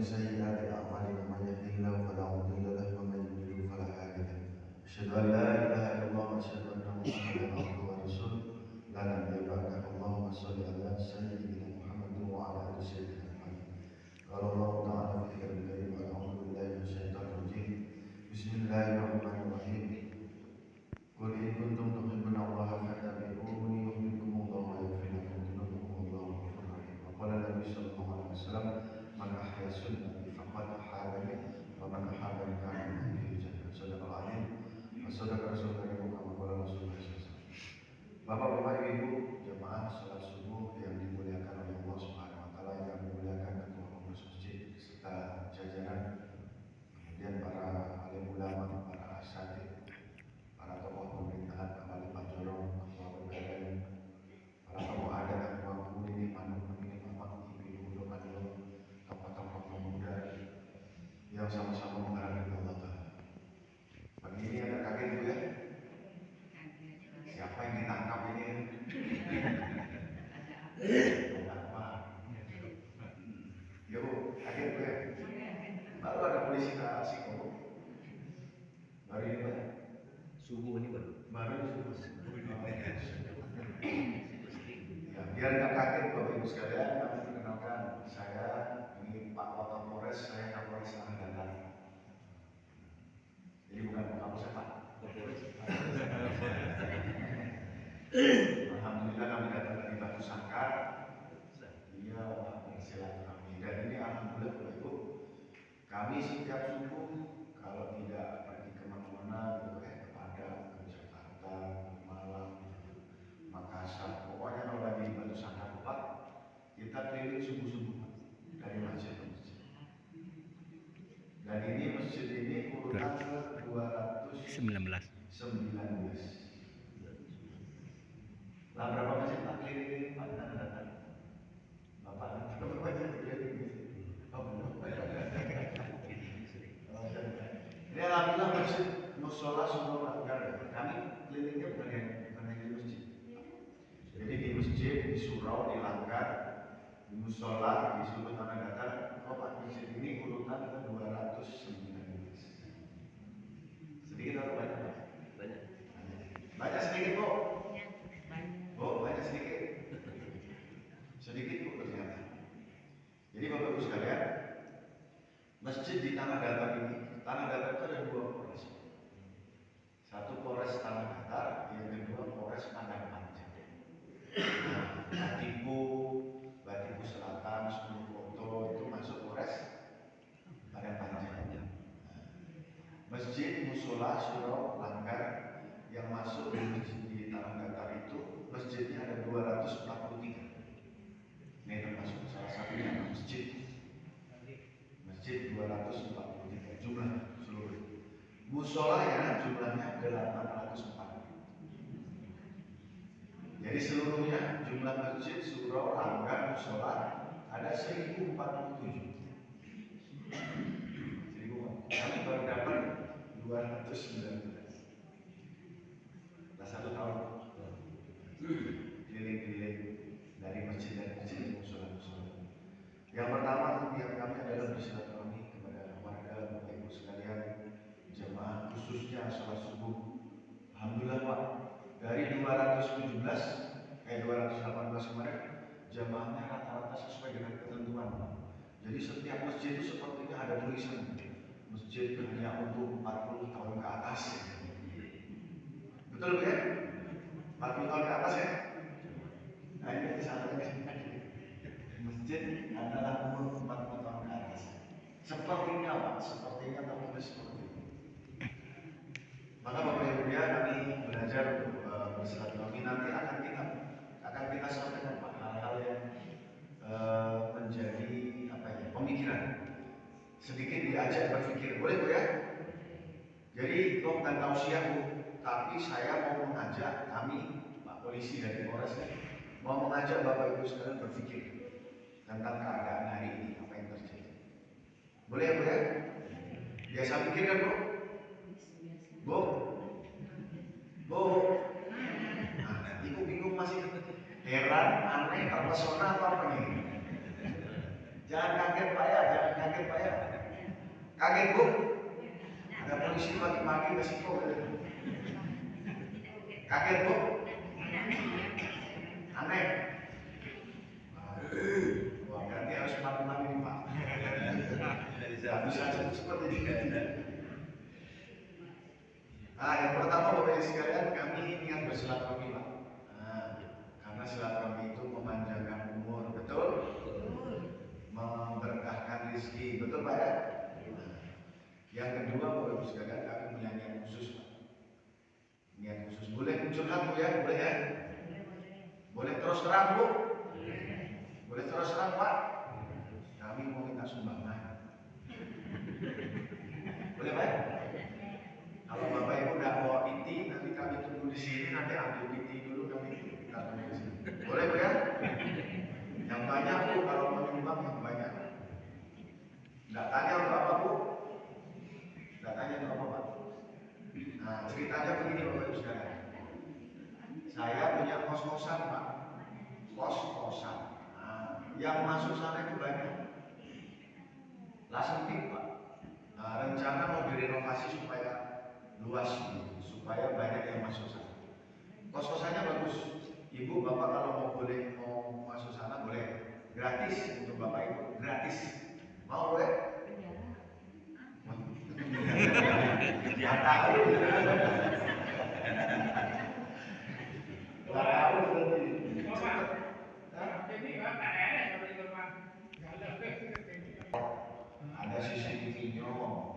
سيئات أعمالنا من يهده الله فلا مضل له ومن يضلل فلا هادي له أشهد أن لا إله إلا الله وأشهد أن محمدا عبده ورسوله لا نبي بعده اللهم صل على سيدنا محمد وعلى آل سيدنا محمد قال الله تعالى في كتابه الكريم أعوذ بالله من الشيطان الرجيم بسم الله الرحمن الرحيم قل إن كنتم تحبون الله فاتبعوني يحببكم الله ويغفر لكم ذنوبكم والله غفور رحيم وقال النبي صلى الله عليه وسلم من أحيا سنتي فقد أحابني ومن أحابني كان في الجنة صدق العظيم وصدق رسول الله كما قال رسول الله SAW. Bapak-bapak, ibu, jemaah salat subuh yang dimuliakan oleh Allah Subhanahu wa taala, yang dimuliakan ketua pengurus masjid serta jajaran, kemudian para alim ulama, para asatidz, para tokoh pemerintahan, Pak Pak Jorong, Ketua PPN, para tokoh adat, Ketua Pemudi, Manuk, Mamak, Ibu-ibu, Manuk, tokoh-tokoh pemuda yang sama-sama mengharapkan Allah Ta'ala. Pagi ini agak kaget Bu ya? Siapa yang ditangkap ini? Apa? Ya Bu, kaget Bu ya? Baru ada polisi ke Siko. Baru ini Pak? Subuh ini baru Subuh. Ya, biar nggak kaget Bapak Ibu sekalian, kami perkenalkan saya ini Pak Wakapolres, saya Kapolres Tanah Datar. Jadi bukan Kapolres Pak. Alhamdulillah kami datang dari Batu Sangkar. Iya, bersilaturahmi. Dan ini alhamdulillah Bapak Ibu, kami setiap subuh kalau tidak pergi kemana-mana gitu ke Padang, ke Jakarta, ke Malang, Makassar, pokoknya kalau lagi di Batu Sangkar Pak, kita keliling subuh-subuh dari masjid ke masjid. Dan ini masjid ini urutan ke 219. Lah berapa masjid Pak keliling Pak datang? Bapak berapa banyak keliling? Ini alhamdulillah masjid musola semua Langgar. Kami kelilingnya bukan hanya di masjid. Jadi di masjid, di surau, di Langgar, di musola, di seluruh Tanah Datar. Pak masjid ini urutan ke 219. Sedikit atau banyak Pak? banyak. Banyak sedikit Bu? Oh banyak sedikit. Sedikit Bu ternyata. Jadi Bapak Ibu sekalian, masjid di Tanah Datar ini, Tanah Datar itu ada dua Polres. Satu Polres Tanah Datar, yang kedua Polres Padang Panjang. Batipu Selatan, Sepuluh Koto itu masuk Polres Padang Panjang. Masjid, musola, surau, Langgar yang masuk di Tanah Datar itu masjidnya ada 243. Ini termasuk salah satunya masjid 243 jumlah seluruh. Musolanya jumlahnya 804. Jadi seluruhnya jumlah masjid, surau, langgar, musola ada 1047. Kami baru dapat 219. Nah 1 tahun keliling-keliling dari masjid musola. Yang pertama tiap kami adalah bersilaturahmi kepada warga Bapak Ibu sekalian, jemaah khususnya sholat subuh. Alhamdulillah Pak, dari 218 kemarin jemaahnya rata-rata sesuai dengan ketentuan Pak. Jadi setiap masjid itu sepertinya ada tulisan masjid hanya untuk 40 tahun ke atas. Betul ya? 40 tahun ke atas ya? Nah ini disampaikan masjid adalah umur 40 tahun ke atas. Sepertinya Pak, sepertinya tapi seperti itu. Maka Bapak Ibu ya, kami belajar untuk bersilaturahmi. Nanti akan kita sampaikan Pak hal-hal yang menjadi pemikiran. Sedikit diajak berpikir, boleh Bu ya? Jadi kok bukan tausiah Bu, tapi saya mau mengajak kami Pak Polisi dari Polres mau mengajak Bapak Ibu sekalian berpikir tentang keadaan hari ini, apa yang terjadi. Boleh ya Bu ya? Biasa pikir kan Bu? Bu? Nah, Ibu bingung masih heran, aneh, terpesona apa nih? Jangan kaget Pak ya, Kaget Bu? Ada polisi pagi-pagi ke situ. Kaget Bu? Aneh? Wah, berarti harus mati-mati nih Pak. Tidak bisa cepat-cepat ini. Nah, yang pertama Bapak Ibu sekalian, kami niat bersilaturahmi Pak. Nah, karena silaturahmi itu memanjangkan umur, betul? Memberkahkan rezeki, betul Pak ya? Nah, yang kedua Bapak Ibu sekalian, kami punya niat khusus Pak. Niat khusus, boleh curhat Bu ya? Boleh ya? Boleh terus terang Bu? Boleh terus terang Pak? Kami mau minta sumbangan. Boleh Pak? Kalau Bapak Ibu udah bawa piti, nanti kami tunggu di sini, nanti ambil piti dulu kami kita tunggu di sini. Boleh Bu ya? Yang banyak Bu, kalau mau nyumbang yang banyak. Nggak tanya untuk apa Bu? Nggak tanya untuk apa Pak? Nah, ceritanya begini Bapak Ibu sekalian. Saya punya kos-kosan Pak. Kos-kosan. Nah, yang masuk sana itu banyak. Lah sempit Pak. Nah, rencana mau direnovasi supaya luas supaya banyak yang masuk sana. Kos-kosannya bagus. Ibu, Bapak kalau mau masuk sana boleh. Gratis untuk Bapak Ibu, gratis. Mau boleh? Ya tahu. Tahu berarti. Ada CCTV-nya,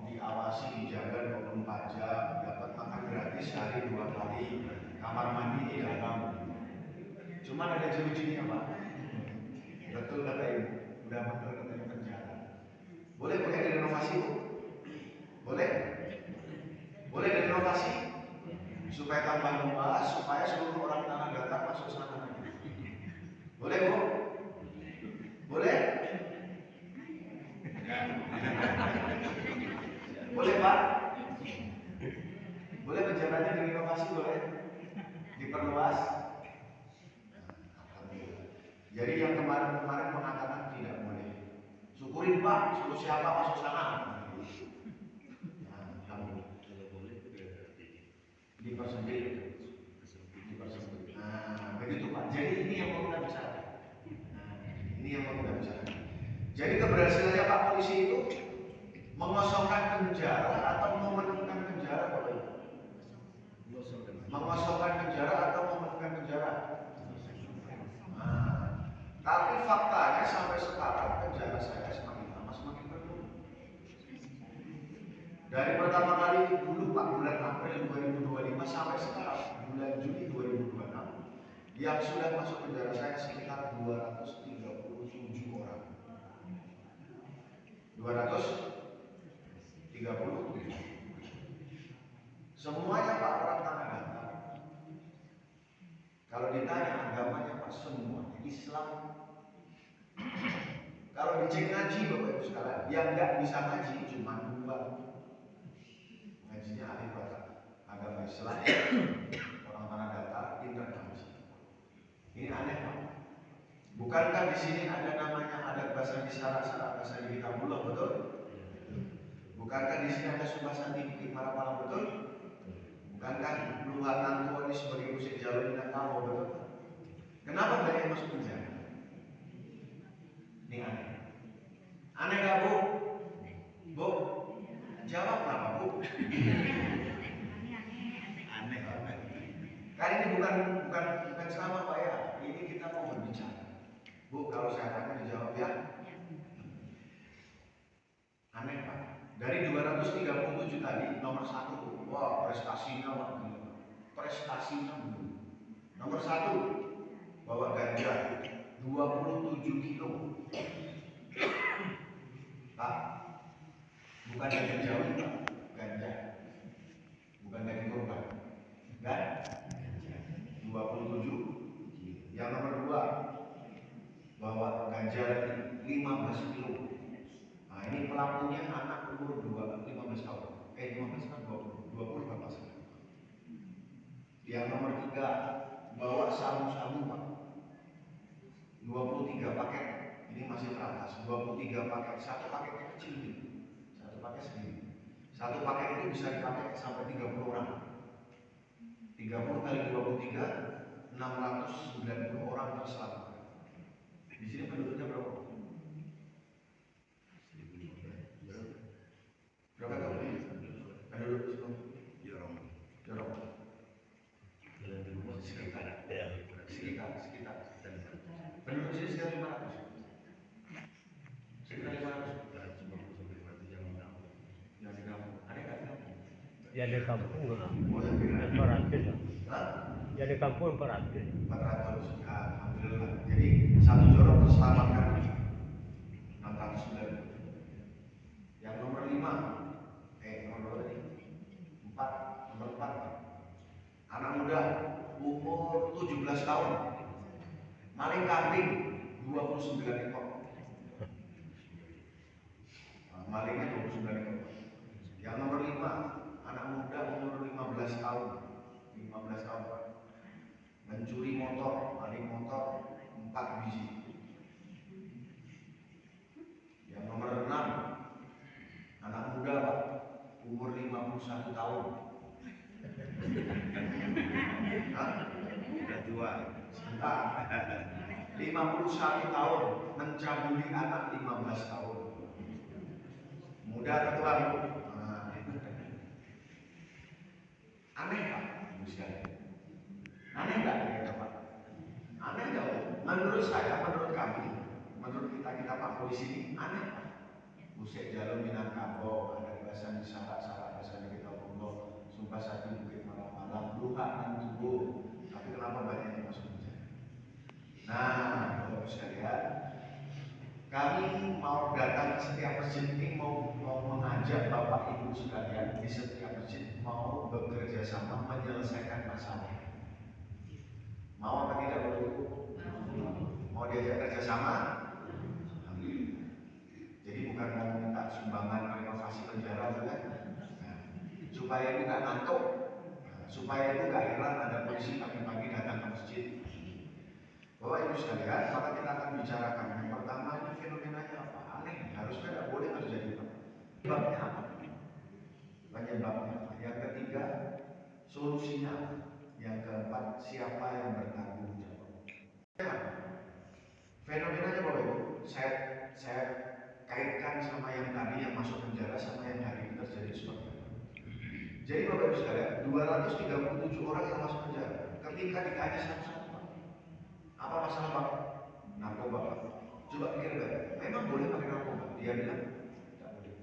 diawasi, dijaga 24 jam, dapat makan gratis sehari 2 kali, kamar mandi di dalam. Cuman ada jerujinya Pak. Betul kata Ibu, udah betul katanya penjara. Boleh direnovasi Bu? Boleh? Boleh direnovasi? Supaya tambah luas, supaya seluruh orang tanah datar masuk sana. Boleh Bu? Boleh? Boleh Pak? Boleh penjaranya direnovasi boleh? Diperluas? Jadi yang kemarin mengatakan tidak boleh. Syukurin Pak, suruh siapa masuk sana? Dipersempit. Nah, begitu Pak. Jadi ini yang mau kita bicarakan. Ini yang mau kita bicarakan. Jadi keberhasilannya Pak polisi itu mengosongkan penjara atau memenangkan penjara Bapak Ibu? Mengosongkan penjara atau memenangkan penjara? Nah, tapi faktanya sampai sekarang penjara saya semakin lama semakin penuh. Dari pertama kali dulu Pak bulan April 2025 sampai sekarang bulan Juni 2026 yang sudah masuk penjara saya sekitar 237 orang. 237. Semuanya Pak orang tanah datar. Kalau ditanya agamanya Pak semua Islam. Kalau dicek ngaji Bapak Ibu sekalian, yang nggak bisa ngaji cuma 2. Ngajinya ahli bahasa agama Islam, orang tanah datar, pintar ngaji. Ini aneh Pak. Bukankah di sini ada namanya adat bahasa isyarat bahasa kitabullah betul? Bukankah di sini ada sumpah santi bukit Marapala betul? Bukankah luar nantua ini sebagai musik jalur Minangkabau betul? Kenapa banyak yang masuk penjara? Ini aneh. Aneh gak Bu? Bu? Jawab kenapa Bu? Aneh banget. Kali ini bukan sama Pak ya. Ini kita mau berbicara. Bu, kalau saya tanya dijawab ya. Aneh Pak. Dari 237 tadi nomor 1. Wah, prestasinya Pak. Prestasinya Bu. Nomor 1 bawa ganja 27 kilo. Pak, bukan daging jauh Pak, ganja. Bukan daging korban. Dan 27. Yang nomor 2 bawa ganja lagi 15 kilo. Nah, ini pelakunya anak umur 15 tahun. 15 kan 20 Bapak saya. Yang nomor 3 bawa sabu-sabu Pak. 23 paket. Ini masih teratas. 23 paket. Satu paketnya kecil nih. Satu paket Satu paket itu bisa dipakai sampai 30 orang. 30 kali 23, 690 orang terselamatkan. Di sini penduduknya berapa? Berapa tahu? Penduduk Jorong. Sekitar. Penduduk sini sekitar 500. Sekitar 500. Yang di kampung. Ada nggak di kampung? Ya di kampung Oh, yang di kampung. 400. Hah? Ya di kampung 400. 400. Alhamdulillah. Jadi satu Jorong terselamatkan 690. Yang nomor 5, nomor berapa tadi? 4, nomor 4. Anak muda umur 17 tahun. Maling kambing 29 ekor. Malingnya 29 ekor. Yang nomor 5, anak muda umur 15 tahun. 15 tahun. Mencuri motor, maling motor 4 biji. Yang nomor 6, anak muda Pak, umur 51 tahun. Udah tua. Sebentar. 51 tahun mencabuli anak 15 tahun. Muda atau tua? Aneh Pak, Ibu sekalian. Aneh nggak ya Pak? Aneh nggak? Menurut saya, menurut kami, menurut kita Pak Polisi ini aneh Pak. Musik Jalur Minangkabau, ada bahasan di sarak-sarak, bahasan di kita Bongo, Sumpah Satu Bukit Malam-Malam, Luhak dan Tubuh. Tapi kenapa banyak yang masuk penjara? Nah, Bapak sekalian, kami mau datang ke setiap masjid ini mau mengajak Bapak Ibu sekalian di setiap masjid mau bekerja sama menyelesaikan masalah. Mau apa tidak Bapak Ibu? Mau diajak kerjasama? Alhamdulillah. Jadi bukan mau minta sumbangan renovasi penjara bukan? Nah, supaya ibu nggak ngantuk, supaya ibu nggak heran ada polisi pagi-pagi datang ke masjid. Bapak Ibu sekalian, maka kita akan bicarakan. Yang pertama ini fenomenanya apa? Aneh, harusnya nggak boleh terjadi Pak. Penyebabnya apa? Penyebabnya apa? Yang ketiga, solusinya apa? Yang keempat, siapa yang bertanggung jawab? Fenomenanya Bapak Ibu, saya kaitkan sama yang tadi yang masuk penjara sama yang hari ini terjadi seperti apa. Jadi Bapak Ibu sekalian, 237 orang yang masuk penjara ketika ditanya satu-satu, apa masalah Pak? Narkoba Pak. Coba pikir baik. Memang boleh pakai narkoba? Dia bilang tidak boleh.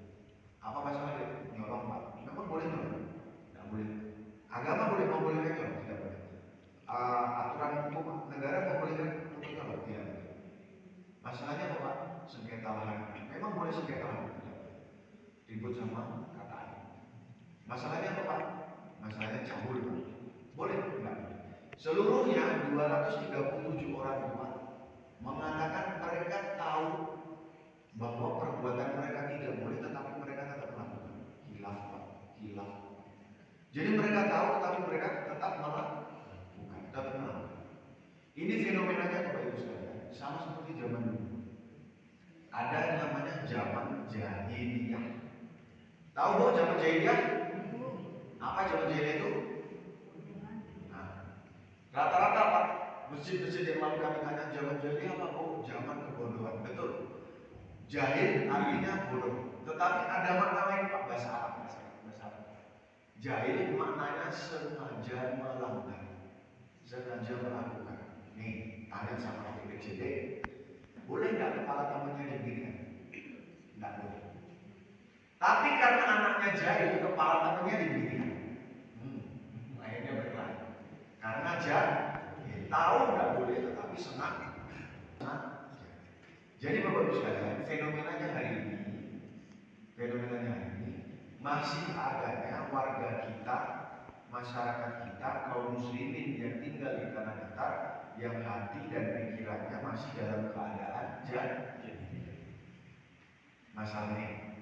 Apa masalah dia? Nyolong Pak. Memang boleh nyolong? Tidak boleh. Agama boleh membolehkan nyolong? Tidak boleh. Aturan hukum negara membolehkan untuk nyolong? Tidak boleh. Masalahnya apa Pak? Sengketa lahan. Memang boleh sengketa lahan? Tidak boleh. Ribut sama KKN. Masalahnya apa Pak? Masalahnya cabul Pak. Boleh? Tidak boleh. Seluruhnya 237 orang itu mengatakan mereka tahu bahwa perbuatan mereka tidak boleh, tetapi mereka tetap melakukan. Khilaf Pak, khilaf. Jadi mereka tahu, tetapi mereka tetap melakukan, tetap melakukan. Ini fenomenanya Bapak Ibu sekalian, sama seperti zaman dulu. Ada yang namanya zaman jahiliyah. Tahu bahwa zaman jahiliyah? Apa zaman jahiliyah itu? Rata-rata Pak, masjid-masjid yang lalu kami tanya zaman jahiliyah apa? Oh, zaman kebodohan. Betul. Jahil artinya bodoh. Tetapi ada makna lain Pak, bahasa Arab. Jahil maknanya sengaja melanggar, sengaja melakukan. Nih, tanya sama adik kecil, boleh nggak kepala temannya diginikan? Nggak boleh. Tapi karena anaknya jahil, kepala temannya diginikan. Akhirnya berkelahi. Karena tahu nggak boleh, tetapi senang. Jadi Bapak Ibu sekalian, fenomenanya hari ini masih adanya warga kita, masyarakat kita, kaum muslimin yang tinggal di tanah datar, yang hati dan pikirannya masih dalam keadaan jahil. Masalahnya,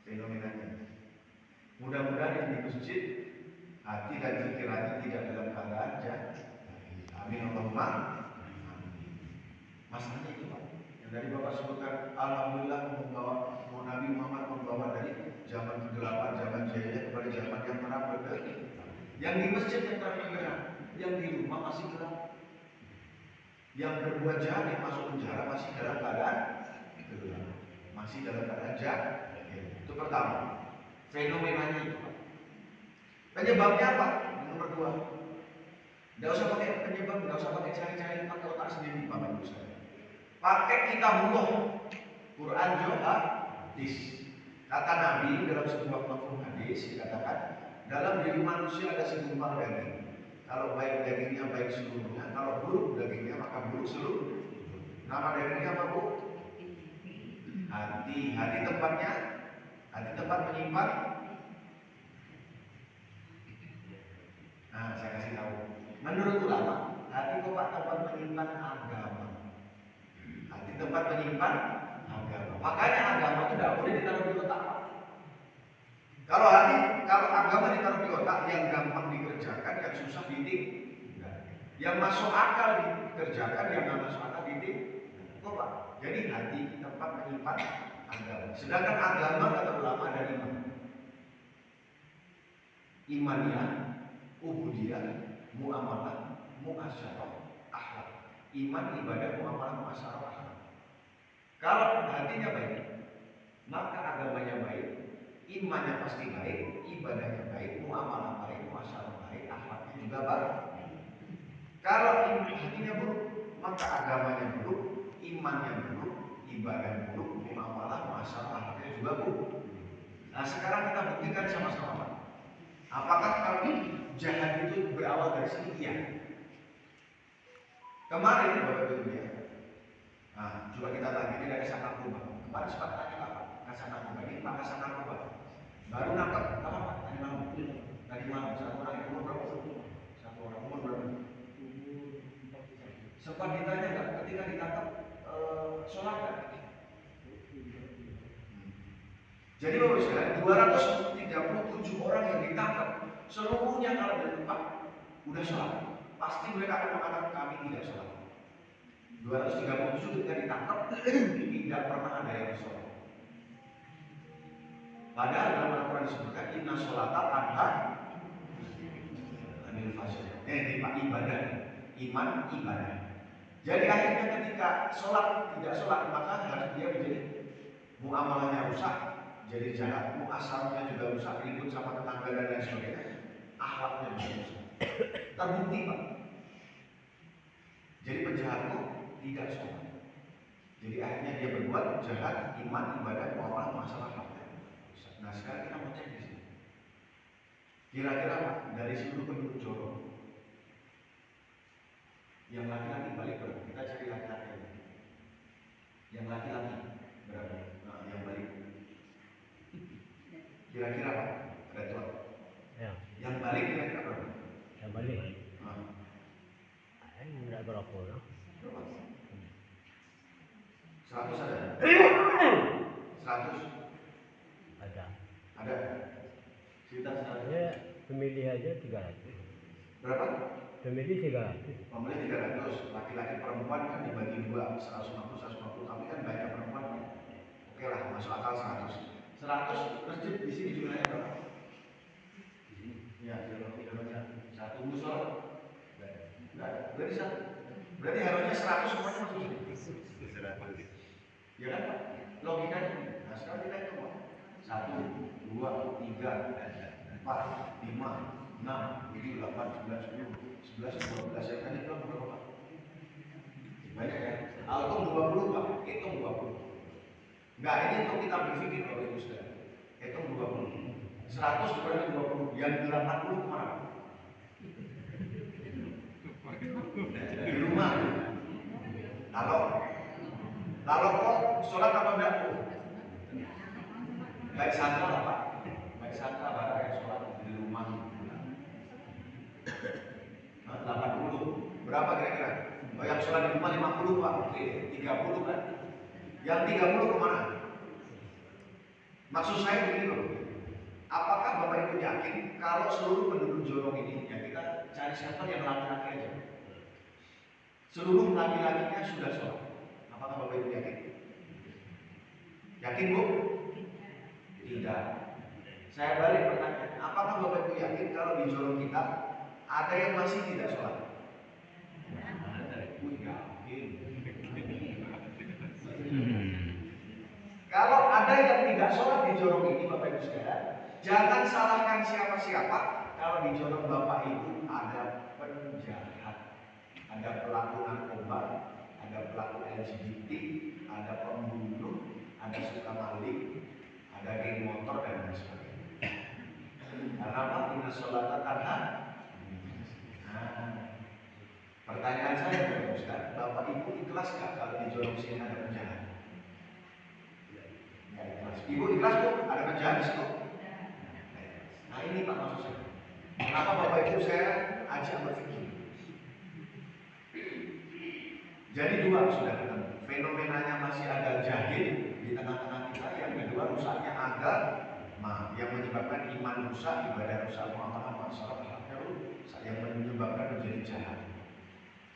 fenomenanya. Mudah-mudahan di masjid hati dan pikirannya tidak dalam keadaan jahil. Amin Allahumma. Masalahnya itu Pak. Yang dari Bapak sebutkan, alhamdulillah Nabi Muhammad membawa dari zaman ke-8, zaman jahiliyah. Yang di masjid yang terang-terang, yang di rumah masih gelap. Yang berbuat jahat yang masuk penjara masih dalam keadaan gelap, masih dalam keadaan jahat. Itu pertama. Fenomenanya itu. Penyebabnya apa? Nomor 2. Tidak usah pakai penyebab, tidak usah pakai cari-cari, pakai otak sendiri, Bapak Ibu saya. Pakai kitabullah, Quran juga hadis. Kata Nabi dalam sebuah mafhum hadis dikatakan dalam diri manusia ada segumpal daging. Kalau baik dagingnya baik seluruhnya, kalau buruk dagingnya maka buruk seluruh. Nama dagingnya apa, Bu? Hati. Hati tempatnya, hati tempat menyimpan. Nah, saya kasih tahu. Menurut ulama, hati tempat menyimpan agama. Hati tempat menyimpan agama. Makanya agama itu tidak boleh ditaruh di otak. Kalau agama ditaruh di otak, yang gampang dikerjakan, yang susah ditinggalkan. Yang masuk akal dikerjakan, yang nggak masuk akal ditinggalkan. Jadi hati tempat menyimpan agama. Sedangkan agama kata ulama ada 5. Imaniyah, ubudiyah, muamalah, muasyarah, akhlak. Iman, ibadah, muamalah, muasyarah, akhlak. Kalau hatinya baik, maka agamanya baik, imannya pasti baik, ibadahnya baik, muamalah baik, muasyarah baik, akhlaknya juga baik. Kalau hatinya buruk, maka agamanya buruk, imannya buruk, ibadah buruk, muamalah, muasyarah, akhlaknya juga buruk. Nah, sekarang kita buktikan sama-sama, Pak. Apakah kalau jahat itu berawal dari sini? Iya. Kemarin Bapak Ibu ya. Nah, coba kita tanya tidak ada narkoba. Kemarin sempat tanya apa? Kasar narkoba ini Pak kasar narkoba. Baru nangkep apa Pak? Tadi malam satu orang umur berapa? Satu orang umur berapa? Sempat ditanya nggak ketika ditangkap sholat nggak? Jadi Bapak sekalian 237 orang yang ditangkap seluruhnya kalau dari tempat udah sholat. Pasti mereka akan mengatakan kami tidak sholat. 237 ketika ditangkap tidak pernah ada yang sholat. Padahal dalam Al-Quran disebutkan inna sholata tanha anil fahsya'i. Ini Pak ibadah, iman ibadah. Jadi akhirnya ketika sholat tidak sholat maka harus dia menjadi muamalahnya rusak, jadi jahat, muasyarahnya juga rusak, ribut sama tetangga dan lain sebagainya, akhlaknya juga rusak. Terbukti Pak. Jadi penjahat itu tidak sholat. Jadi akhirnya dia berbuat jahat, iman, ibadah, muamalah, masalah akhlaknya. Nah sekarang kita mau cek di sini. Kira-kira dari seluruh penduduk Jorong, yang laki-laki balik berapa? Kita cari laki-laki aja. Yang laki-laki berapa? Nah, yang balik. Kira-kira Pak? Ada tuan? Ya. Yang balik kira-kira berapa? Yang balik. Nah. Enggak berapa orang. Berapa? 100 ada? 100? Ada. Ada? Sekitar 100? Ya, pemilih aja 300. Berapa? Pemilih 300. Pemilih 300, laki-laki perempuan kan dibagi 2, 150, tapi kan banyak perempuan. Oke lah, masuk akal 100. 100 masjid di sini jumlahnya berapa? Di sini? Ya, satu musola. Enggak, berarti satu. Berarti harusnya 100 semuanya masuk sini. Ya kan Pak? Logikanya. Nah sekarang kita hitung Pak. 1, 2, 3, 4, 5, 6, 7, 8, 9, 10, 11, 12. Yang tadi belum berapa Pak? Banyak ya? Hitung 20 Pak. Hitung 20. Enggak, ini untuk kita berpikir Bapak Ibu sekalian. Hitung 20. 100 dikurangi 20. Yang 80 kemana Pak? Di rumah. Lalu kok sholat apa enggak Bu? Baik santri lah Pak. Baik santri lah yang sholat di rumah. Nah, 80. Berapa kira-kira? Oh, yang sholat di rumah 50 Pak. Oke, 30 kan? Yang 30 kemana? Maksud saya begini loh. Apakah Bapak Ibu yakin kalau seluruh penduduk Jorong ini, ya kita cari siapa yang laki-laki aja. Seluruh laki-lakinya sudah sholat. Apakah Bapak Ibu yakin? Yakin Bu? Tidak. Saya balik pertanyaan, apakah Bapak Ibu yakin kalau di jorong kita ada yang masih tidak sholat? Kalau ada yang tidak sholat di jorong ini Bapak Ibu sekalian, jangan salahkan siapa-siapa. Kalau di jorong Bapak Ibu ada penjahat, ada pelaku narkoba, ada pelaku LGBT, ada pembunuh, ada suka maling, ada geng motor dan lain sebagainya. Karena apa? Inna sholata tanha. Pertanyaan saya Bapak Ustaz, Bapak Ibu ikhlas nggak kalau di jorong sini ada penjahat? Ya ikhlas. Ibu ikhlas Bu? Ada penjahat di situ? Nah ini Pak maksud saya. Kenapa Bapak Ibu saya ajak berpikir? Jadi dua sudah ketemu. Fenomenanya masih ada jahil di tengah-tengah kita. Yang kedua rusaknya agama yang menyebabkan iman rusak, ibadah rusak, muamalah masyarakat yang menyebabkan menjadi jahat.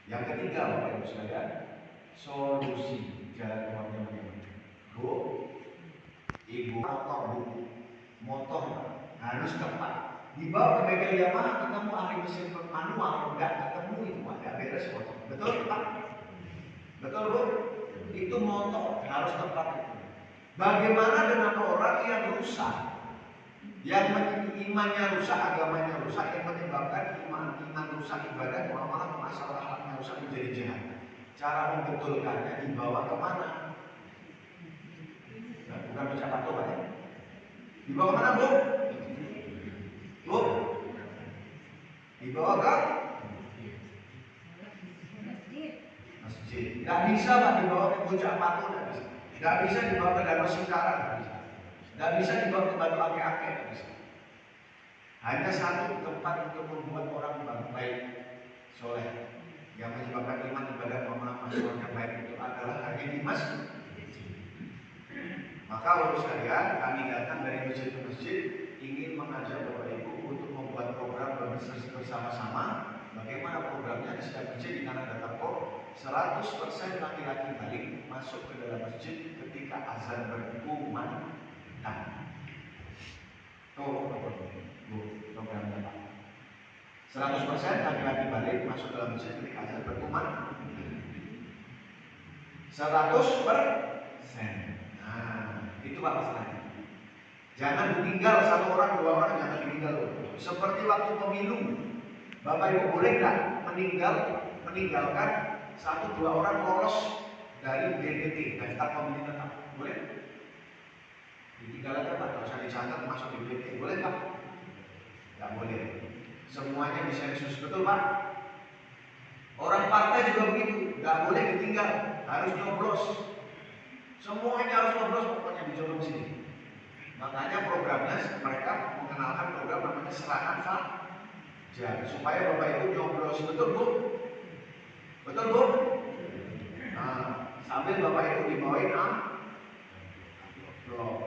Yang ketiga Bapak Ibu sekalian, solusi jalan keluarnya bagaimana? Bu, Ibu motor harus tepat. Dibawa ke bengkel Yamaha ketemu ahli mesin manual, enggak ketemu itu ada beres motor. Betul Pak? Betul Bu? Itu motor harus tepat. Bagaimana dengan orang yang rusak? Yang imannya rusak, agamanya rusak, yang menyebabkan iman rusak, ibadah, muamalah, masalah akhlaknya rusak menjadi jahat. Cara membetulkannya dibawa kemana? Nah, bukan mencapai tobat ya. Dibawa kemana Bu? Bu? Dibawa ke masjid. Gak bisa Pak dibawa ke puncak Patu, gak bisa. Gak bisa dibawa ke Danau Singkarak, gak bisa. Gak bisa dibawa ke Batu Ake-Ake, gak bisa. Hanya satu tempat untuk membuat orang baik, soleh, yang menyebabkan iman, ibadah, muamalah, masyarakat yang baik itu adalah hanya di masjid. Maka Bapak sekalian, kami datang dari masjid ke masjid ingin mengajak Bapak Ibu untuk membuat program bersama-sama. Bagaimana programnya di setiap masjid di Tanah Datar 100% laki-laki balik masuk ke dalam masjid ketika azan berkumandang. Tuh, programnya Pak. 100% laki-laki balik masuk dalam masjid ketika azan berkumandang. 100%. Nah, itu Pak masalahnya. Jangan ditinggal satu orang, dua orang, jangan ditinggal. Seperti waktu pemilu, Bapak Ibu boleh nggak meninggalkan satu dua orang lolos dari DPT, daftar pemilih tetap? Boleh? Ditinggal aja Pak, kalau saya dicatat masuk di DPT, boleh Pak? Nggak boleh. Semuanya disensus, betul Pak? Orang partai juga begitu, nggak boleh ditinggal, harus nyoblos. Semuanya harus nyoblos pokoknya di jorong sini. Makanya programnya mereka mengenalkan program namanya serangan fajar supaya Bapak Ibu nyoblos, betul Bu? Betul Bu? Nah, sambil Bapak Ibu dibawain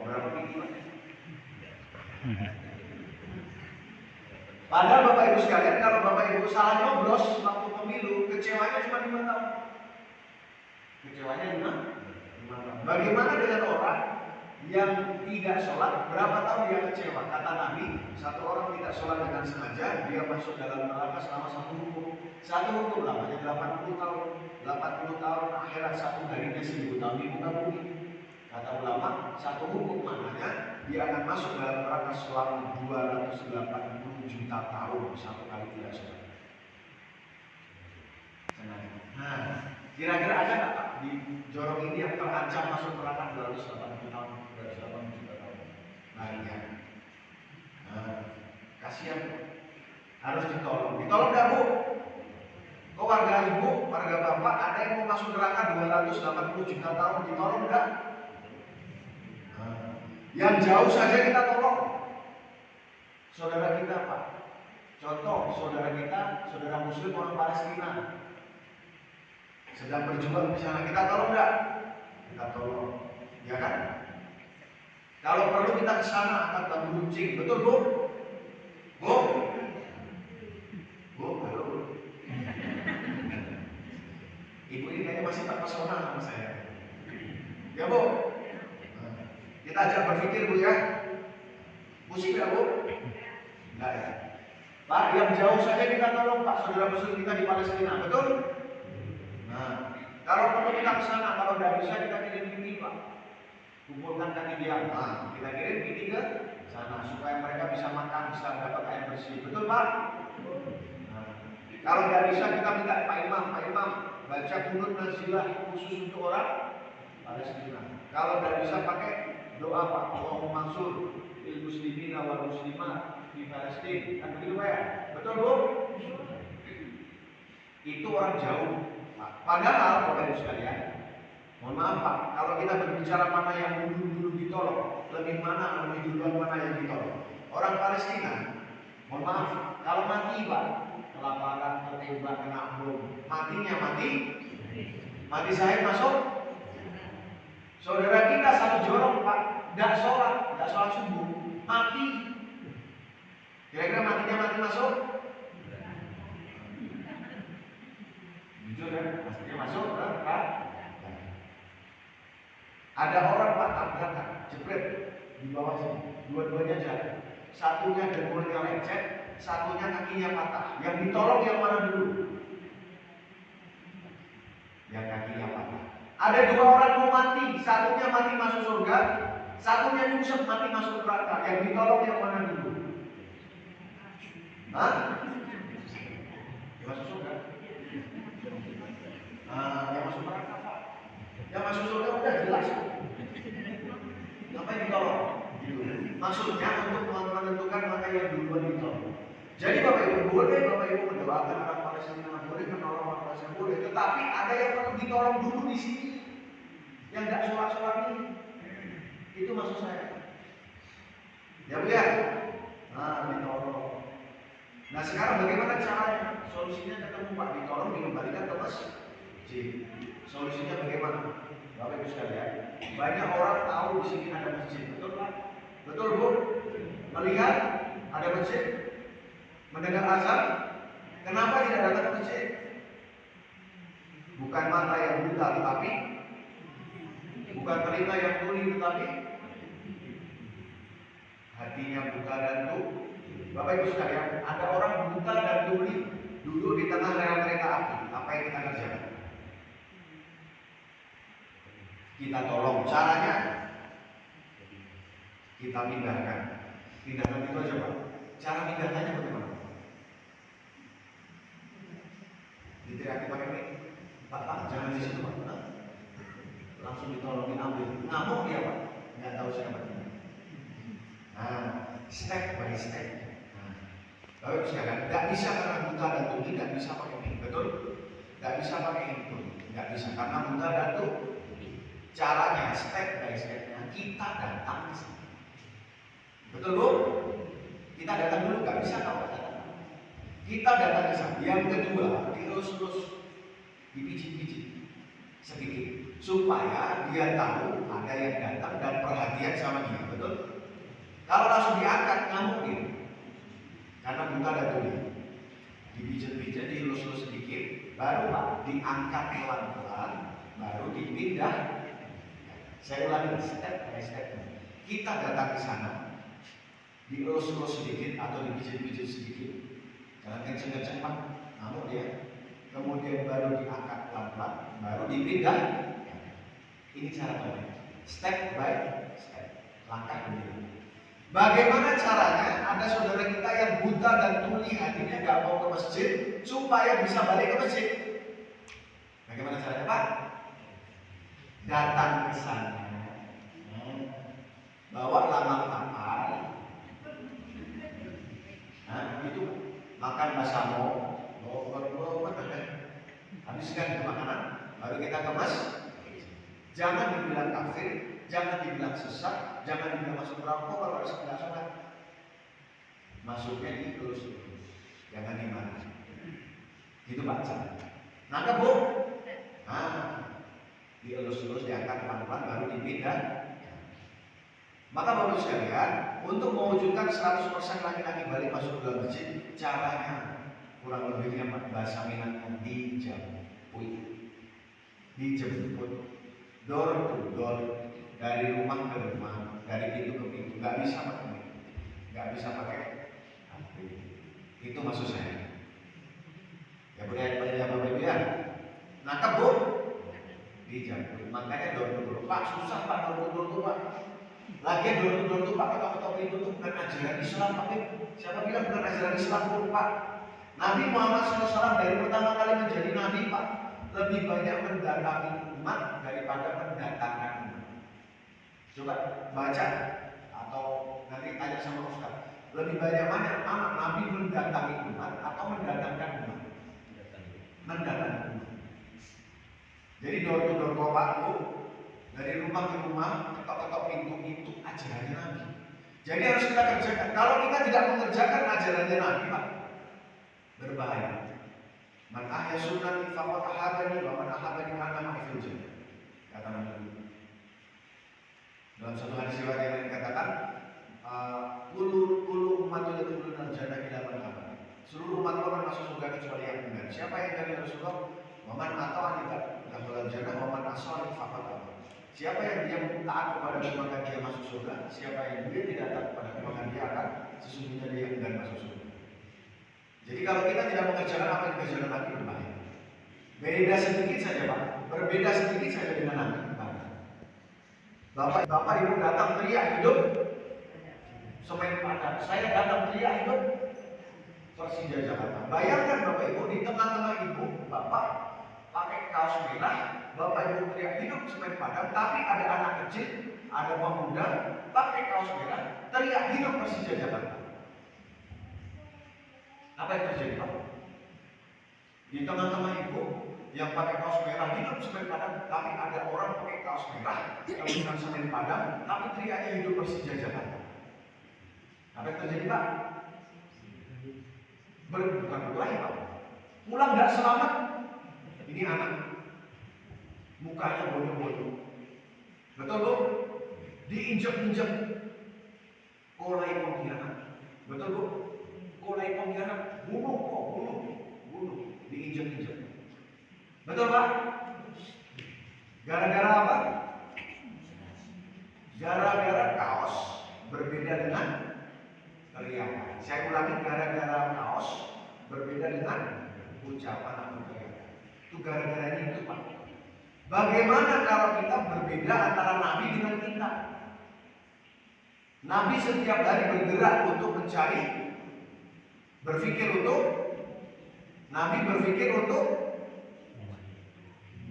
berapa tinggi Pak? Padahal Bapak Ibu sekalian, kalau Bapak Ibu salah nyoblos waktu pemilu, kecewanya cuma 5 tahun. Kecewanya 5 tahun. Bagaimana dengan orang yang tidak sholat, berapa tahun dia kecewa? Kata Nabi, satu orang tidak sholat dengan sengaja, dia masuk dalam neraka selama satu hukum. Satu hukum lamanya 80 tahun. 80 tahun akhirat, satu harinya 1000 tahun di muka bumi. Kata ulama, satu hukum maknanya dia akan masuk dalam neraka selama 280 juta tahun satu kali tidak sholat. Nah, kira-kira ada nggak Pak di jorong ini yang terancam masuk neraka 280 tahun, 280 juta tahun? Banyak. Nah, kasihan, harus ditolong. Ditolong nggak Bu? Kok warga Ibu, warga Bapak ada yang mau masuk neraka 280 juta tahun, ditolong nggak? Yang jauh saja kita tolong. Saudara kita Pak, contoh saudara kita, saudara Muslim orang Palestina sedang berjuang di sana, kita tolong nggak? Kita tolong, ya kan? Kalau perlu kita ke sana akan bambu runcing, betul Bu? Bu? Bu, halo Bu. Ibu ini kayaknya masih tak pesona sama saya. Ya Bu? Kita ajak berpikir Bu ya. Pusing nggak Bu? Nggak ya. Pak, yang jauh saja kita tolong Pak, saudara muslim kita di Palestina, betul? Nah, kalau perlu kita ke sana, kalau nggak bisa kita kirim PT Pak. Kumpulkan kaki dia, nah, kita kirim PT ke sana supaya mereka bisa makan, bisa dapat air bersih, betul Pak? Nah, kalau nggak bisa kita minta Pak Imam baca kunut nazilah khusus untuk orang Palestina. Kalau nggak bisa pakai doa Pak, Allahumma mansur il muslimin wal muslimat di Palestina, kan begitu Pak ya? Betul Bu? Itu orang jauh Pak. Padahal Bapak Ibu sekalian, mohon maaf Pak, kalau kita berbicara mana yang dulu ditolong, lebih duluan mana yang ditolong. Orang Palestina, mohon maaf, kalau mati Pak, kelaparan, tertembak, kena bom, matinya mati saya masuk. Saudara kita satu jorong Pak, nggak sholat subuh, mati. Kira-kira mati masuk? Jujur ya, maksudnya masuk kan? Ada orang Pak tabrakan, jepret di bawah sini, dua-duanya jatuh. Satunya dengkulnya lecet, satunya kakinya patah. Yang ditolong yang mana dulu? Yang kakinya patah. Ada dua orang mau mati, satunya mati masuk surga, satunya nyungsep mati masuk neraka. Yang ditolong yang mana dulu? Hah? Yang masuk surga? Yang masuk neraka Pak. Yang masuk surga udah jelas. Ngapain ditolong? Maksudnya untuk menentukan mana yang duluan ditolong. Jadi Bapak Ibu mendoakan orang Palestina, boleh menolong orang Palestina, boleh. Tetapi ada yang perlu ditolong dulu di sini, yang nggak sholat ini. Itu maksud saya. Ya Bu ya. Nah, ditolong. Nah sekarang bagaimana caranya? Solusinya ketemu Pak, ditolong dikembalikan ke masjid. Solusinya bagaimana? Bapak Ibu sekalian, banyak orang tahu di sini ada masjid, betul Pak? Betul Bu? Melihat ada masjid, mendengar azan, kenapa tidak datang ke masjid? Bukan mata yang buta, tetapi bukan telinga yang tuli, tetapi hatinya buta dan tuli. Bapak Ibu sekalian, ada orang buta dan tuli duduk di tengah rel kereta api. Apa yang kita kerjakan? Kita tolong. Caranya kita pindahkan itu aja Pak. Cara pindahkannya bagaimana? Diteriaki pakai mic, Pak, jangan di situ Pak. Langsung ditolongin ambil. Ngamuk dia Pak, nggak tahu siapa dia. Nah, step by step. Bapak sekalian, nggak bisa karena buta dan tuli, nggak bisa pakai mic, betul? Nggak bisa pakai handphone, nggak bisa karena buta dan tuli. Caranya step by stepnya kita datang ke sana. Betul Bu? Kita datang dulu, nggak bisa kalau kita datang. Kita datang ke sana. Yang kedua, dilus-lus, dipijit-pijit sedikit supaya dia tahu ada yang datang dan perhatian sama dia. Betul? Kalau langsung diangkat ngamuk dia. Karena buta dan tuli. Dipijit-pijit, dilus-lus sedikit, baru Pak diangkat pelan-pelan, baru dipindah. Saya ulangi step by step. Kita datang ke sana, dielus-elus sedikit atau dipijit-pijit sedikit. Jangan kenceng-kenceng Pak, ngamuk dia. Kemudian baru diangkat pelan-pelan, baru dipindah. Ini cara terbaik. Step by step, langkah demi. Bagaimana caranya? Ada saudara kita yang buta dan tuli, hatinya nggak mau ke masjid supaya bisa balik ke masjid. Bagaimana caranya Pak? Datang ke sana, bawa lamang kapal, itu makan basamo, habiskan itu makanan, baru kita kemas. Jangan dibilang kafir, jangan dibilang sesat, jangan dibilang masuk neraka kalau harus tidak sholat. Masuknya di terus, jangan dimana. Itu Pak cara. Nangkep Bu? Dielus-elus, diangkat pelan-pelan, baru dipindah. Maka Bapak sekalian, untuk mewujudkan 100% laki-laki balik masuk ke dalam masjid, caranya kurang lebihnya bahasa Minangnya dijemput, door to door, dari rumah ke rumah, dari pintu ke pintu, nggak bisa pakai. bisa pakai HP. Itu maksud saya. Ya budaya Bapak Ibu ya. Nangkep Bu? Dijabut. Makanya door-to-door. Pak susah Pak door-to-door tuh Pak. Lagian door-to-door tuh Pak ketok-ketok pintu tuh bukan ajaran Islam Pak. Siapa bilang bukan ajaran Islam pun Pak? Nabi Muhammad SAW dari pertama kali menjadi Nabi Pak, lebih banyak mendatangi umat daripada mendatangkan umat. Coba baca atau nanti tanya sama Ustaz. Lebih banyak mana Nabi mendatangi umat atau mendatangkan umat? Mendatangi umat. Jadi door-to-door bapakku dari rumah ke rumah, ketok-ketok pintu itu ajarannya Nabi. Jadi harus kita kerjakan. Kalau kita tidak mengerjakan ajarannya Nabi Pak, berbahaya. Man ahya sunnati faqad ahabani wa man ahabani kana ma'i fil jannah. Kata Nabi. Dalam satu hadis riwayat yang lain dikatakan, kullu ummatin yadkhuluna al-jannah illa man aba. Seluruh umat akan masuk surga kecuali yang enggan. Siapa yang enggan ya Rasulullah? Wa man ata'ani dakhala al-jannah wa man asani faqad aba. Siapa yang dia taat kepada maka dia masuk surga. Siapa yang dia tidak taat kepada maka dia akan sesungguhnya dia enggan masuk surga. Jadi kalau kita tidak mengerjakan apa yang dikerjakan Nabi berbahaya. Beda sedikit saja Pak, berbeda sedikit saja dengan Nabi. Bapak Ibu datang teriak hidup Semen Padang. Saya datang teriak hidup Persija Jakarta. Bayangkan Bapak Ibu di tengah-tengah Ibu, Bapak pakai kaos merah, Bapak Ibu teriak hidup Semen Padang, tapi ada anak kecil, ada pemuda pakai kaos merah, teriak hidup Persija Jakarta. Apa yang terjadi Pak? Di tengah-tengah Ibu yang pakai kaos merah hidup Semen Padang, tapi ada orang pakai kaos merah tulisan Semen Padang, tapi teriaknya hidup Persija Jakarta. Apa yang terjadi Pak? Bukan berkelahi Pak. Pulang nggak selamat. Ini anak, mukanya bodoh-bodoh. Betul Bu? Diinjek-injek kolai pengkhianat. Betul Bu? Kolai pengkhianat, bunuh, diinjek-injek. Betul Pak? Gara-gara apa? Gara-gara kaos berbeda dengan teriakan. Saya ulangi, gara-gara kaos berbeda dengan ucapan atau teriakan. Itu gara-garanya itu Pak. Bagaimana kalau kita berbeda antara Nabi dengan kita? Nabi setiap hari bergerak untuk mencari, berpikir untuk, Nabi berpikir untuk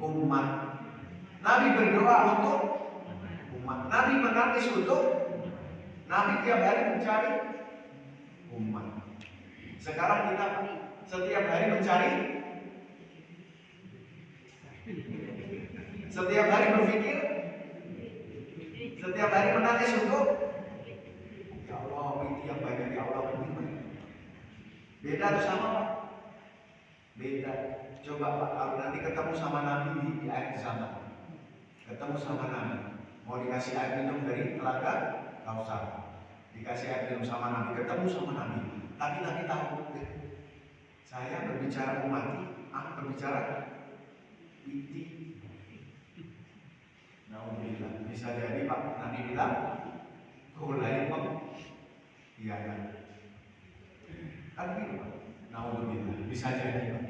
umat. Nabi berdoa untuk umat. Nabi menangis untuk, Nabi tiap hari mencari umat. Sekarang kita setiap hari mencari, setiap hari berpikir, setiap hari menangis untuk, ya Allah, itu yang banyak ya Allah. Beda atau sama Pak? Beda. Coba Pak, kalau nanti ketemu sama Nabi di akhir zaman, ketemu sama Nabi, mau dikasih air minum dari telaga Kausar, dikasih air minum sama Nabi, ketemu sama Nabi, tapi Nabi tahu, saya berbicara umati, aku berbicara inti. Alhamdulillah, bisa jadi Pak Nabi bilang, kulai Pak, iya kan? Kan gitu Pak. Alhamdulillah, bisa jadi Pak.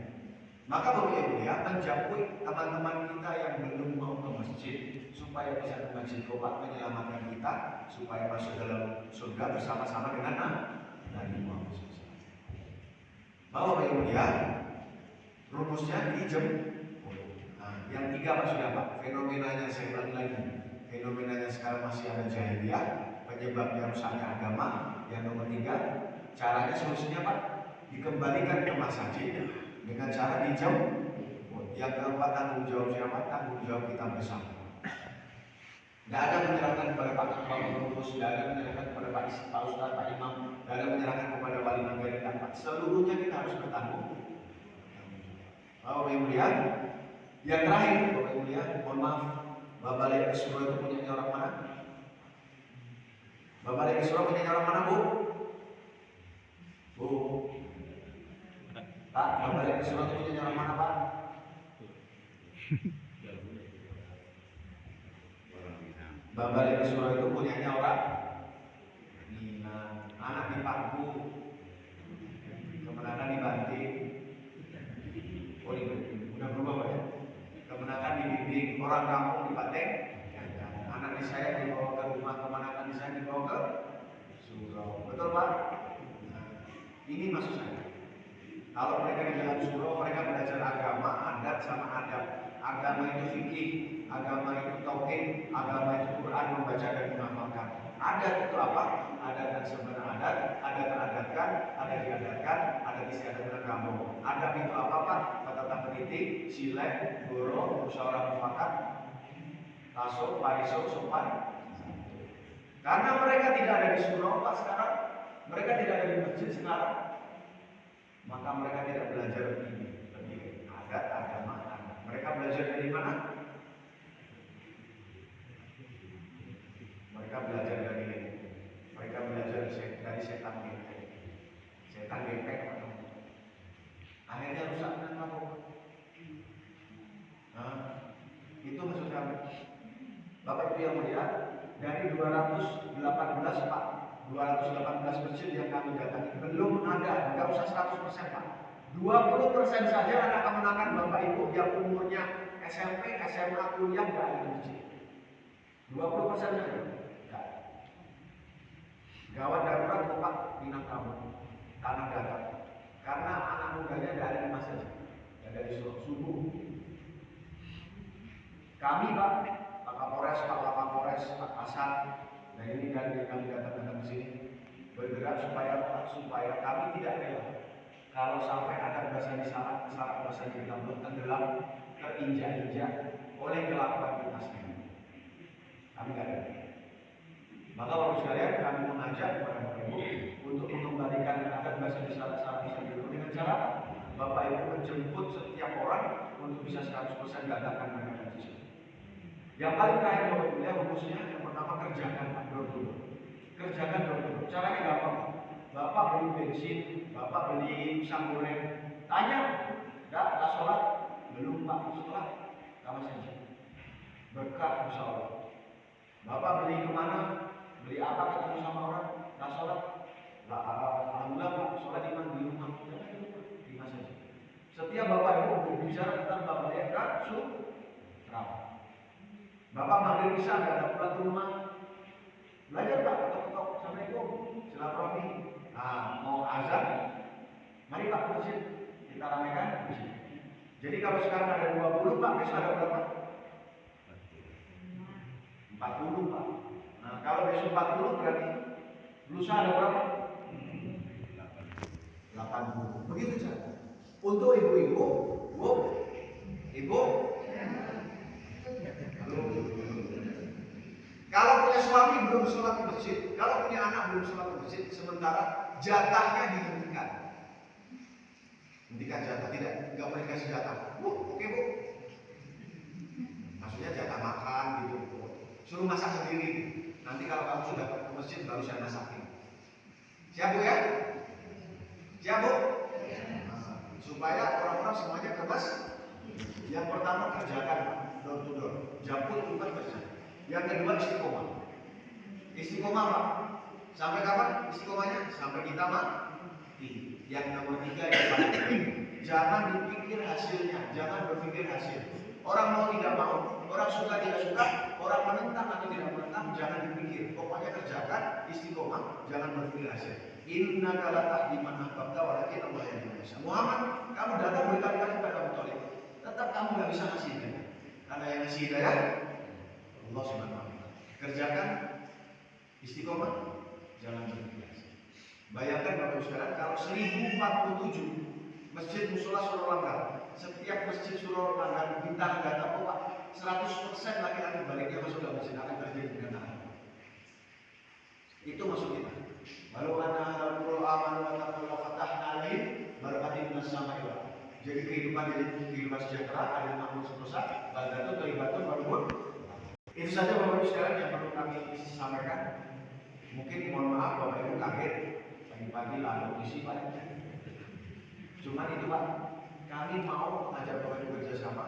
Maka Bapak Ibu ya, menjauhi teman-teman kita yang belum mau ke masjid supaya bisa ke masjid Kopak menyelamatkan kita supaya masuk dalam surga bersama-sama dengan Nabi Muhammad SAW. Bapak Ibu ya, rumusnya dijemput. Nah, yang tiga Pak sudah Pak, fenomenanya saya ulangi lagi. Fenomenanya sekarang masih ada jahiliyah, penyebabnya rusaknya agama. Yang nomor tiga, caranya solusinya Pak, dikembalikan ke masjid dengan cara dijauh. Yang keempat, tanggung jawab siapa? Tanggung jawab kita bersama. Tidak ada menyerahkan kepada Pak Pengurus, tidak ada menyerahkan kepada Pak Ustadz, Pak Imam, tidak ada menyerahkan kepada wali negara dan Pak. Seluruhnya kita harus bertanggung. Bapak Ibu lihat, yang terakhir Bapak Ibu lihat, mohon maaf, Bapak Lek Surah itu punya orang mana? Bapak Lek Surah punya orang mana Bu? Bu? Pak, Bapak Lek Surah itu punya orang mana Pak? Bapak Lek Surah itu punyanya orang Minang. anak dipangku, kemenangan dibanting. Oh ini udah berubah Pak ya. Kemenangan dibimbing, orang kampung dipaten, anak di saya dibawa ke rumah, kemenangan di saya dibawa ke surau. Betul Pak? Nah, ini maksud saya. Kalau mereka di dalam surau, mereka belajar agama, adat sama adab. Agama itu fikih, agama itu tauhid, agama itu Quran, membaca dan menghafalkan. Adat itu apa? Adat dan sebenarnya adat, ada teradatkan, ada diadatkan, ada istiadat dengan kamu. Adab itu apa Pak? Tata pendidik, silek, goro, musyawarah mufakat, taso, pariso, sopan. Karena mereka tidak ada di surau Pak sekarang, mereka tidak ada di masjid sekarang, maka mereka tidak belajar begini, adat, agama, adat. Mereka belajar dari mana? Mereka belajar dari setan gepek. Setan gepek akhirnya rusak dengan apa? Nah, itu maksud kami. Bapak Ibu yang mulia, dari 218 Pak, 218 masjid yang kami datangi belum ada, nggak usah 100% Pak. 20% saja anak kemenakan Bapak Ibu yang umurnya SMP, SMA, kuliah nggak ada di masjid. 20% saja. Gawat darurat Pak, minat kamu, tanah datar. Karena anak mudanya tidak ada di masjid, ada di subuh. Kami Pak, Pak Kapolres, Pak Kapolres, Pak Kasat, dan ini dari kami datang di sini bergerak supaya kami tidak rela kalau sampai ada bahasa di salah bahasa di dalam tenggelam, terinjak-injak oleh kelakuan kita sendiri. Kami tidak ada. Maka Bapak sekalian, kami mengajak kepada Bapak Ibu untuk mengembalikan adat bahasa di salah dulu dengan cara Bapak Ibu menjemput setiap orang untuk bisa 100% datangkan mereka di sini. Yang paling terakhir Bapak Ibu ya, rumusnya yang pertama kerjakan door to door. Kerjakan door to door. Caranya gampang. Bapak beli bensin, Bapak beli pisang goreng, tanya, enggak sholat? Belum Pak, sholat. Sama saja. Berkah insya Allah. Bapak beli kemana? Beli apa ketemu sama orang? Enggak sholat? Alhamdulillah Pak, sholat di rumah. Di saja. Setiap Bapak Ibu berbicara tentang Bapak Eka, surau. Bapak maghrib bisa nggak ada pulang ke rumah? Belajar Pak, ketok-ketok, Assalamualaikum, silaturahmi. Nah, mau azan, mari Pak ke masjid, kita ramaikan masjid. Jadi kalau sekarang ada 20 Pak, besok ada berapa? 40 Pak. Nah, kalau besok 40 berarti lusa ada berapa? 80. Begitu saja. Untuk ibu-ibu, ibu, kalau punya suami belum sholat di masjid, kalau punya anak belum sholat di masjid, sementara jatahnya dihentikan. Hentikan jatah, nggak boleh kasih jatah. Oke Bu. Maksudnya jatah makan gitu. Suruh masak sendiri. Nanti kalau kamu sudah ke masjid baru saya masakin. Siap Bu ya? Siap Bu? Nah, supaya orang-orang semuanya bebas. Yang pertama kerjakan door to door, jemput bukan masjid. Yang kedua istiqomah. Istiqomah Pak. Sampai kapan istiqomahnya? Sampai kita mati. Yang nomor 3 yang paling penting, jangan dipikir hasilnya, jangan berpikir hasil. Orang mau tidak mau, orang suka tidak suka, orang menentang atau tidak menentang, jangan dipikir. Pokoknya kerjakan istiqomah, jangan berpikir hasil. Innaka la tahdi man ahbabta walakin Allah yahdi man yasha. Muhammad, kamu datang berkali-kali kepada Abu Thalib, tetap kamu nggak bisa ngasih hidayah. Karena yang ngasih hidayah Allah Subhanahu wa taala. Kerjakan istiqomah, jangan berpikir. Bayangkan Bapak Ibu sekalian, kalau 1047 masjid musola Surau Langgar, setiap masjid Surau Langgar bintang data Pak, 100% laki-laki baliknya masuk dalam masjid akan terjadi dengan tangan. Itu maksud kita. Walau anna al-qur'an amanu wa taqwa fatahna alaihim barakatin minas sama'i wal ardh. Jadi kehidupan sejahtera, adil makmur sentosa, baldatun thayyibatun warubun. Itu saja Bapak Ibu sekalian yang perlu kami sampaikan. Mungkin mohon maaf Bapak Ibu kaget pagi-pagi lalu isi Pak. Cuma itu Pak, kami mau ajak Bapak Ibu kerjasama.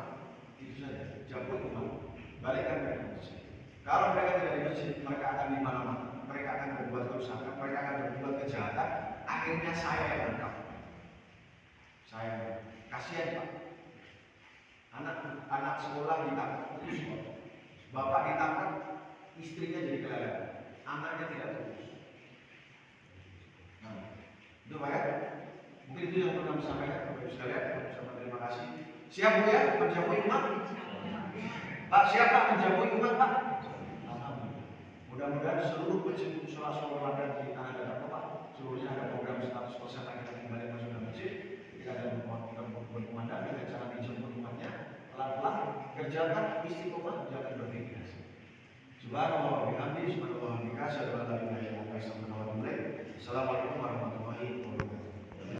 Itu saja, jemput rumah, balikkan mereka ke masjid. Kalau mereka tidak di masjid, mereka akan di mana-mana. Mereka akan berbuat kerusakan, mereka akan berbuat kejahatan. kita, akhirnya saya yang rekam. Saya kasihan Pak. Anak sekolah ditangkap putus, bapak ditangkap, istrinya jadi kelelahan, anaknya tidak putus. Nah, itu Pak ya. Mungkin itu yang pernah disampaikan Bapak Ibu sekalian. Sama terima kasih. Siap Bu ya menjamu umat? Pak siap Pak menjamu umat Pak? Mudah-mudahan seluruh pencinta sholat Ramadan di tanah dan Bapak seluruhnya ada program 100% kita kembali masuk dalam masjid. Kita ada berkumandang dengan cara dijemput umatnya pelan-pelan kerjakan istiqomah jangan berfikirasi. Subhanallah wa bihamdihi subhanallah wa bihamdihi asyhadu an la ilaha illa anta astaghfiruka wa atubu ilaik. Assalamualaikum warahmatullahi wabarakatuh.